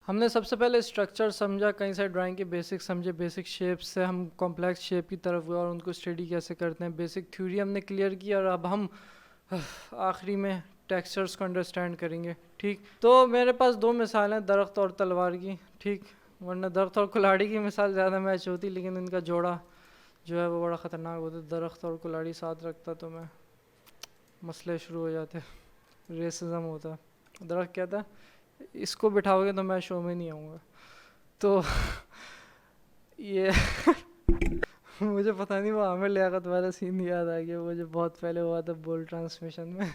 हमने सबसे पहले स्ट्रक्चर समझा, कई सारे ड्राइंग के बेसिक समझे, बेसिक शेप से हम कॉम्प्लेक्स शेप की तरफ गए और उनको स्टडी कैसे करते हैं, बेसिक थ्योरी हमने क्लियर की और अब हम आखिरी में टेक्सचर्स को अंडरस्टैंड करेंगे। ठीक, तो मेरे पास दो मिसाल हैं, दरख्त और तलवार की। ठीक, वरना दरख्त और कुल्हाड़ी की मिसाल ज़्यादा मैच होती, लेकिन इनका जोड़ा जो है वो बड़ा ख़तरनाक होता। दरख्त और कुल्हाड़ी साथ रखता तो मैं मसले शुरू हो जाते, रेसिज्म होता। दरख्त कहता इसको बिठाओगे तो मैं शो में नहीं आऊँगा। तो ये मुझे पता नहीं वो आमिर लियाकत वाला सीन याद आ गया, वो जो बहुत पहले हुआ था बोल ट्रांसमिशन में।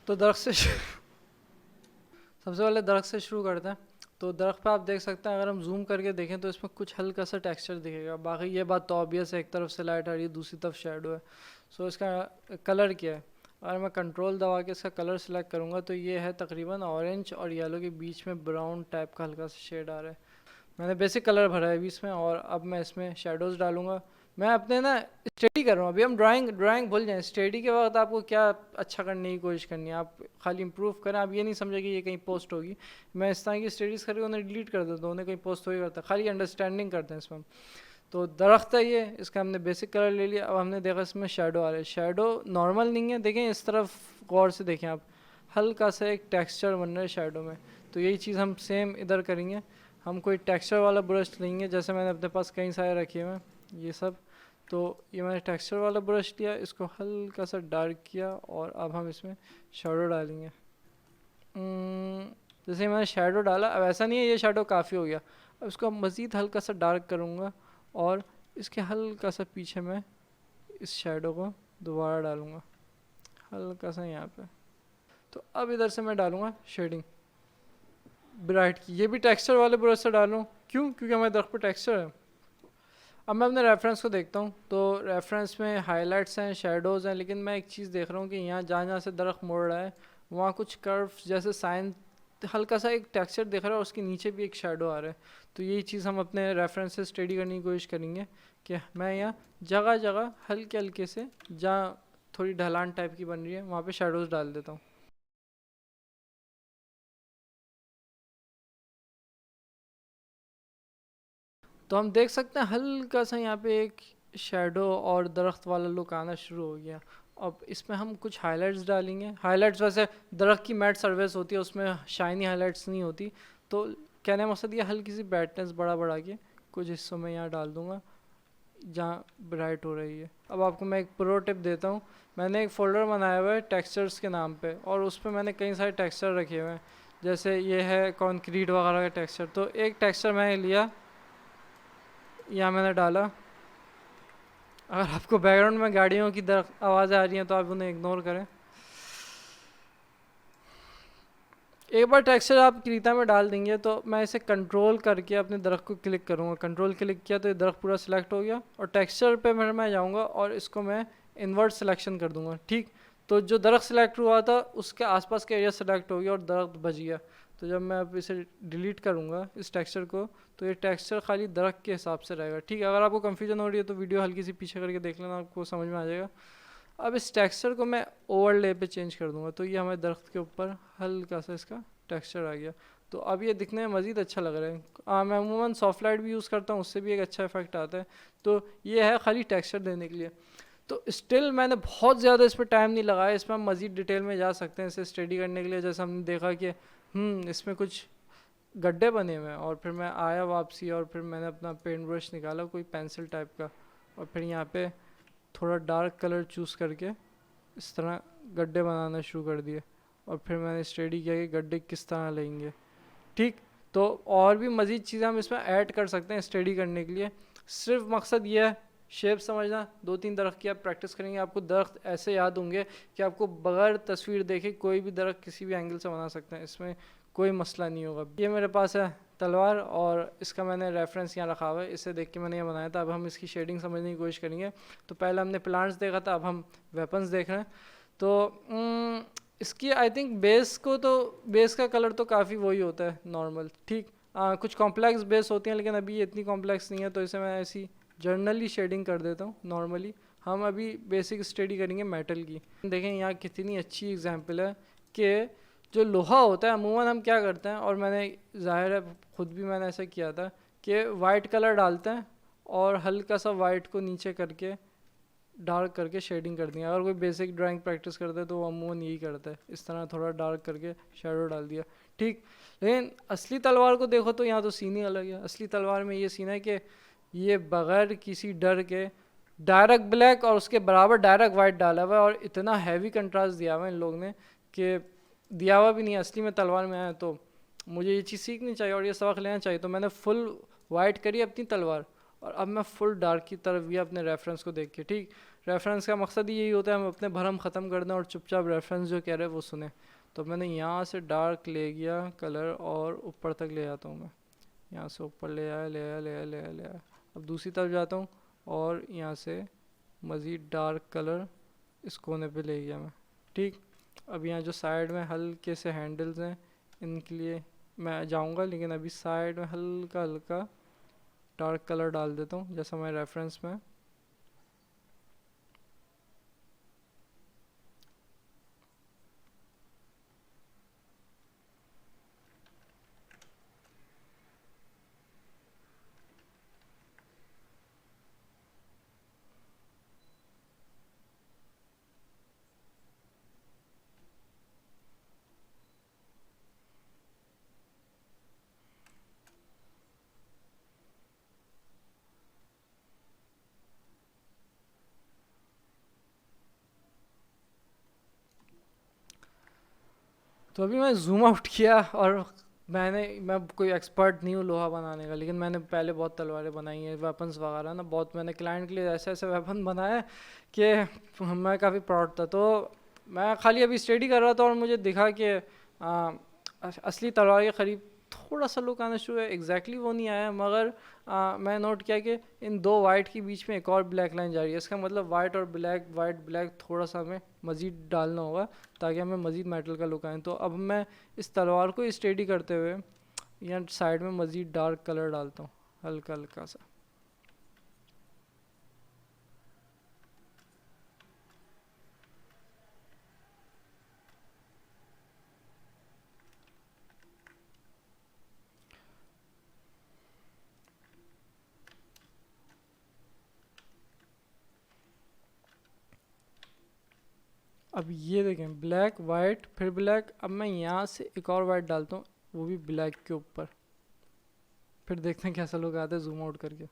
तो दरख्त से सबसे पहले दरख्त से शुरू करते हैं। तो दरख्त पे आप देख सकते हैं, अगर हम जूम करके देखें तो इसमें कुछ हल्का सा टेक्सचर दिखेगा। बाकी ये बात तो ऑब्वियस है, एक तरफ से लाइट आ रही है, दूसरी तरफ शेडो है। सो इसका कलर क्या है? अगर मैं कंट्रोल दबा के इसका कलर सेलेक्ट करूँगा तो ये है तकरीबन ऑरेंज और येलो के बीच में ब्राउन टाइप का हल्का सा शेड आ रहा है। मैंने बेसिक कलर भरा है अभी इसमें, और अब मैं इसमें शेडोज़ डालूंगा। मैं अपने ना स्टडी कर रहा हूँ अभी। हम ड्राइंग भूल जाएं, स्टडी के वक्त आपको क्या अच्छा करने की कोशिश करनी है, आप खाली इंप्रूव करें। आप ये नहीं समझे कि ये कहीं पोस्ट होगी। मैं इस तरह की स्टडीज़ करके उन्हें डिलीट कर देता हूँ, उन्हें कहीं पोस्ट हो ही करता, खाली अंडरस्टैंडिंग करते हैं इसमें हम। तो दरख्त है ये, इसका हमने बेसिक कलर ले लिया। अब हमने देखा इसमें शेडो आ रहा है। शेडो नॉर्मल नहीं है, देखें इस तरफ गौर से देखें आप, हल्का सा एक टेक्सचर बन रहा है शेडो में। तो यही चीज़ हम सेम इधर करेंगे। हम कोई टेक्सचर वाला ब्रश लेंगे, जैसे मैंने अपने पास कई सारे रखे हुए हैं ये सब। तो ये मैंने टेक्सचर वाला ब्रश लिया, इसको हल्का सा डार्क किया और अब हम इसमें शेडो डालेंगे। जैसे मैंने शेडो डाला, अब ऐसा नहीं है ये शेडो काफ़ी हो गया। अब इसको मज़ीद हल्का सा डार्क करूँगा और इसके हल्का सा पीछे मैं इस शेडो को दोबारा डालूँगा हल्का सा यहाँ पे। तो अब इधर से मैं डालूँगा शेडिंग ब्राइट की। ये भी टेक्सचर वाले ब्रश से डालूँ, क्यों? क्योंकि हमारे दरख्त पर टेक्सचर है। अब मैं अपने रेफरेंस को देखता हूँ, तो रेफरेंस में हाइलाइट्स हैं, शेडोज़ हैं, लेकिन मैं एक चीज़ देख रहा हूँ कि यहाँ जहाँ जहाँ से दरख्त मोड़ रहा है वहाँ कुछ कर्व्स जैसे साइन, हल्का सा एक टेक्सचर दिख रहा है और उसके नीचे भी एक शेडो आ रहा है। तो यही चीज़ हम अपने रेफरेंस से स्टडी करने की कोशिश करेंगे कि मैं यहाँ जगह जगह हल्के हल्के से, जहाँ थोड़ी ढलान टाइप की बन रही है वहाँ पर शेडोज़ डाल देता हूँ। तो हम देख सकते हैं हल्का सा यहाँ पे एक शेडो और दरख्त वाला लुक आना शुरू हो गया। अब इसमें हम कुछ हाइलाइट्स डालेंगे। हाइलाइट्स वैसे दरख्त की मैट सरफेस होती है, उसमें शाइनी हाइलाइट्स नहीं होती। तो कहने का मकसद ये हल्की सी ब्राइटनेस बढ़ा के कुछ हिस्सों में यहाँ डाल दूँगा जहाँ ब्राइट हो रही है। अब आपको मैं एक प्रो टिप देता हूँ। मैंने एक फ़ोल्डर बनाया हुआ है टेक्सचर्स के नाम पे, और उस पर मैंने कई सारे टेक्सचर रखे हुए हैं। जैसे ये है कंक्रीट वगैरह का टेक्सचर। तो एक टेक्सचर मैंने लिया, यहाँ मैंने डाला। अगर आपको बैकग्राउंड में गाड़ियों की आवाज़ें आ रही हैं तो आप उन्हें इग्नोर करें। एक बार टेक्सचर आप क्रीता में डाल देंगे तो मैं इसे कंट्रोल करके अपने दरख्त को क्लिक करूँगा। कंट्रोल क्लिक किया तो ये दरख्त पूरा सिलेक्ट हो गया, और टेक्सचर पे मैं जाऊँगा और इसको मैं इन्वर्ट सिलेक्शन कर दूँगा। ठीक, तो जो दरख्त सिलेक्ट हुआ था उसके आसपास के एरिया सिलेक्ट हो गया और दरख्त बच गया। तो जब मैं अब इसे डिलीट करूँगा इस टेक्सचर को, तो ये टेक्सचर खाली दरख्त के हिसाब से रहेगा। ठीक है, अगर आपको कन्फ्यूजन हो रही है तो वीडियो हल्की सी पीछे करके देख लेना, आपको समझ में आ जाएगा। अब इस टेक्सचर को मैं ओवरले पे चेंज कर दूंगा, तो ये हमारे दरख्त के ऊपर हल्का सा इसका टेक्सचर आ गया। तो अब ये दिखने में मज़ीद अच्छा लग रहा है। मैं अमूमन सॉफ्ट लाइट भी यूज़ करता हूँ, उससे भी एक अच्छा इफेक्ट आता है। तो ये है खाली टेक्सचर देने के लिए। तो स्टिल मैंने बहुत ज़्यादा इस पर टाइम नहीं लगाया। इसमें हम मज़ीद डिटेल में जा सकते हैं इसे स्टडी करने के लिए। जैसे हमने देखा कि इसमें कुछ गड्ढे बने हुए हैं, और फिर मैं आया वापसी और फिर मैंने अपना पेंट ब्रश निकाला कोई पेंसिल टाइप का, और फिर यहाँ पे थोड़ा डार्क कलर चूज़ करके इस तरह गड्ढे बनाना शुरू कर दिए, और फिर मैंने स्टडी किया कि गड्ढे किस तरह लेंगे। ठीक, तो और भी मज़ीद चीज़ें हम इसमें ऐड कर सकते हैं स्टडी करने के लिए। सिर्फ मकसद ये है शेप समझना। 2-3 दरख्त की आप प्रैक्टिस करेंगे, आपको दरख्त ऐसे याद होंगे कि आपको बगैर तस्वीर देखे कोई भी दरख्त किसी भी एंगल से बना सकते हैं, इसमें कोई मसला नहीं होगा। ये मेरे पास है तलवार, और इसका मैंने रेफरेंस यहाँ रखा हुआ है, इसे देख के मैंने ये बनाया था। अब हम इसकी शेडिंग समझने की कोशिश करेंगे। तो पहले हमने प्लांट्स देखा था, अब हम वेपन्स देख रहे हैं। तो इसकी आई थिंक बेस का कलर तो काफ़ी वही होता है नॉर्मल। ठीक, कुछ कॉम्प्लेक्स बेस होती हैं, लेकिन अभी ये इतनी कॉम्प्लेक्स नहीं है, तो इसे मैं ऐसी जर्नली शेडिंग कर देता हूँ नॉर्मली। हम अभी बेसिक स्टडी करेंगे मेटल की। देखें यहाँ कितनी अच्छी एग्जांपल है कि जो लोहा होता है अमूमन हम क्या करते हैं, और मैंने ज़ाहिर है ख़ुद भी मैंने ऐसा किया था कि वाइट कलर डालते हैं और हल्का सा वाइट को नीचे करके डार्क करके शेडिंग कर दिया। अगर कोई बेसिक ड्राइंग प्रैक्टिस करता है तो वो अमूमन यही करता है, इस तरह थोड़ा डार्क करके शेडो डाल दिया, ठीक। लेकिन असली तलवार को देखो तो यहाँ तो सीन ही अलग है। असली तलवार में ये सीन है कि ये बग़ैर किसी डर के डायरेक्ट ब्लैक और उसके बराबर डायरेक्ट वाइट डाला हुआ है, और इतना हैवी कंट्रास्ट दिया हुआ है इन लोग ने कि दिया हुआ भी नहीं है असली में तलवार में आया। तो मुझे ये चीज़ सीखनी चाहिए और ये सबक लेना चाहिए। तो मैंने फुल वाइट करी अपनी तलवार, और अब मैं फुल डार्क की तरफ भी अपने रेफरेंस को देख के, ठीक। रेफरेंस का मकसद ही यही होता है हम अपने भरम ख़त्म कर दें और चुपचाप रेफरेंस जो कह रहे हैं वो सुने। तो मैंने यहाँ से डार्क ले गया कलर और ऊपर तक ले जाता हूँ मैं, यहाँ से ऊपर ले आया ले आया ले आया ले आया ले आया। अब दूसरी तरफ जाता हूँ और यहाँ से मज़ीद डार्क कलर इस कोने पे ले गया मैं, ठीक। अब यहाँ जो साइड में हल्के से हैंडल्स हैं इनके लिए मैं जाऊँगा, लेकिन अभी साइड में हल्का हल्का डार्क कलर डाल देता हूँ जैसा मैं रेफरेंस में। तो अभी मैं जूम आउट किया, और मैं कोई एक्सपर्ट नहीं हूँ लोहा बनाने का, लेकिन मैंने पहले बहुत तलवारें बनाई हैं, वेपन्स वगैरह ना, बहुत मैंने क्लाइंट के लिए ऐसे ऐसे वेपन बनाए कि मैं काफ़ी प्राउड था। तो मैं खाली अभी स्टडी कर रहा था और मुझे दिखा कि असली तलवार के करीब थोड़ा सा लुक आना शुरू है। एग्जैक्टली वो नहीं आया, मगर मैं नोट किया कि इन दो वाइट के बीच में एक और ब्लैक लाइन जा रही है। इसका मतलब वाइट और ब्लैक, वाइट ब्लैक थोड़ा सा हमें मज़ीद डालना होगा ताकि हमें मज़ीद मेटल का लुक आए। तो अब मैं इस तलवार को स्टडी करते हुए यहाँ साइड में मज़ीद डार्क कलर डालता हूँ हल्का हल्का सा। अब ये देखें ब्लैक वाइट फिर ब्लैक। अब मैं यहाँ से एक और वाइट डालता हूँ, वो भी ब्लैक के ऊपर। फिर देखते हैं कैसा लुक आता है जूम आउट करके।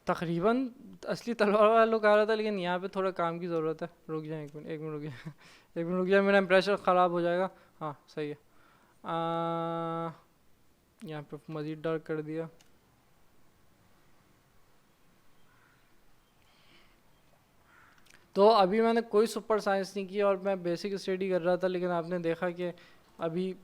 तकरीबन असली तलवार वाला लुक आ रहा था, लेकिन यहाँ पे थोड़ा काम की ज़रूरत है। रुक जाए एक मिनट, एक मिनट रुक जाए एक मिनट रुक जाए, मेरा इम्प्रेशन ख़राब हो जाएगा। हाँ सही है। यहाँ पे मज़ीद डार्क कर दिया। तो अभी मैंने कोई सुपर साइंस नहीं किया और मैं बेसिक स्टडी कर रहा था, लेकिन आपने देखा कि अभी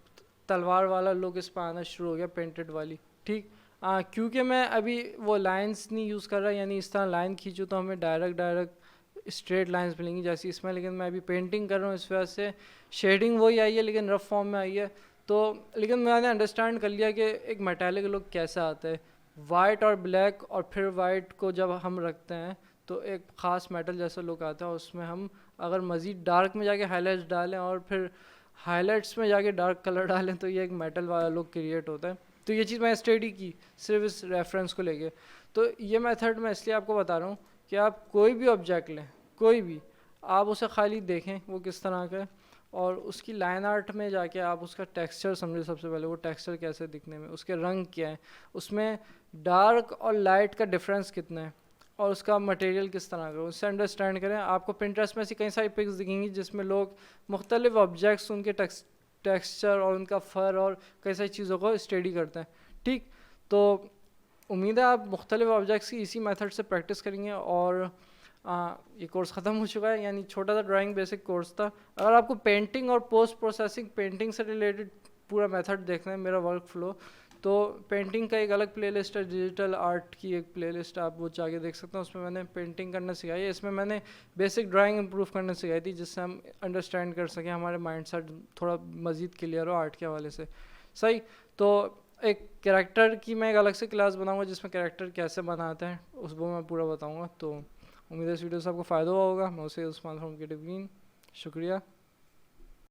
तलवार वाला लुक इस पर आना शुरू हो गया, पेंटेड वाली, ठीक। क्योंकि मैं अभी वो लाइंस नहीं यूज़ कर रहा, यानी इस तरह लाइन खींचूँ तो हमें डायरेक्ट स्ट्रेट लाइंस मिलेंगी जैसी इसमें, लेकिन मैं अभी पेंटिंग कर रहा हूँ, इस वजह से शेडिंग वही आई है लेकिन रफ फॉर्म में आई है। तो लेकिन मैंने अंडरस्टैंड कर लिया कि एक मेटालिक लुक कैसा आता है। वाइट और ब्लैक और फिर वाइट को जब हम रखते हैं तो एक ख़ास मेटल जैसा लुक आता है। उसमें हम अगर मज़ीद डार्क में जाके हाईलाइट्स डालें और फिर हाईलाइट्स में जाके डार्क कलर डालें तो ये एक मेटल वाला लुक क्रिएट होता है। तो ये चीज़ मैं स्टडी की सिर्फ इस रेफरेंस को लेके। तो ये मेथड मैं इसलिए आपको बता रहा हूँ कि आप कोई भी ऑब्जेक्ट लें, कोई भी, आप उसे खाली देखें वो किस तरह का है, और उसकी लाइन आर्ट में जाके आप उसका टेक्सचर समझें। सबसे पहले वो टेक्सचर कैसे दिखने में, उसके रंग क्या है, उसमें डार्क और लाइट का डिफरेंस कितना है, और उसका मटेरियल किस तरह का, उससे अंडरस्टैंड करें। आपको पिंटरेस्ट में ऐसी कई सारी पिक्स दिखेंगी जिसमें लोग मुख्तलिफ ऑब्जेक्ट्स, उनके टेक्सचर और उनका फ़र और कई सारी चीज़ों को स्टडी करते हैं, ठीक। तो उम्मीद है आप मुख्तलिफ ऑब्जेक्ट्स की इसी मेथड से प्रैक्टिस करेंगे। और ये कोर्स ख़त्म हो चुका है, यानी छोटा सा ड्राइंग बेसिक कोर्स था। अगर आपको पेंटिंग और पोस्ट प्रोसेसिंग पेंटिंग से रिलेटेड पूरा मेथड देखना है, मेरा वर्क फ्लो, तो पेंटिंग का एक अलग प्लेलिस्ट है, डिजिटल आर्ट की एक प्लेलिस्ट है, आप वो जाके देख सकते हैं। उसमें मैंने पेंटिंग करना सिखाई है, इसमें मैंने बेसिक ड्राइंग इंप्रूव करना सिखाई थी जिससे हम अंडरस्टैंड कर सकें, हमारे माइंड सेट थोड़ा मज़ीद क्लियर हो आर्ट के हवाले से, सही। तो एक कैरेक्टर की मैं एक अलग से क्लास बनाऊंगा जिसमें कैरेक्टर कैसे बनाते हैं उस वो मैं पूरा बताऊंगा। तो उम्मीद है इस वीडियो से आपको फ़ायदा हुआ होगा। मैं उसे उस्मान फ्रॉम क्रिएटिव ग्रीन, शुक्रिया।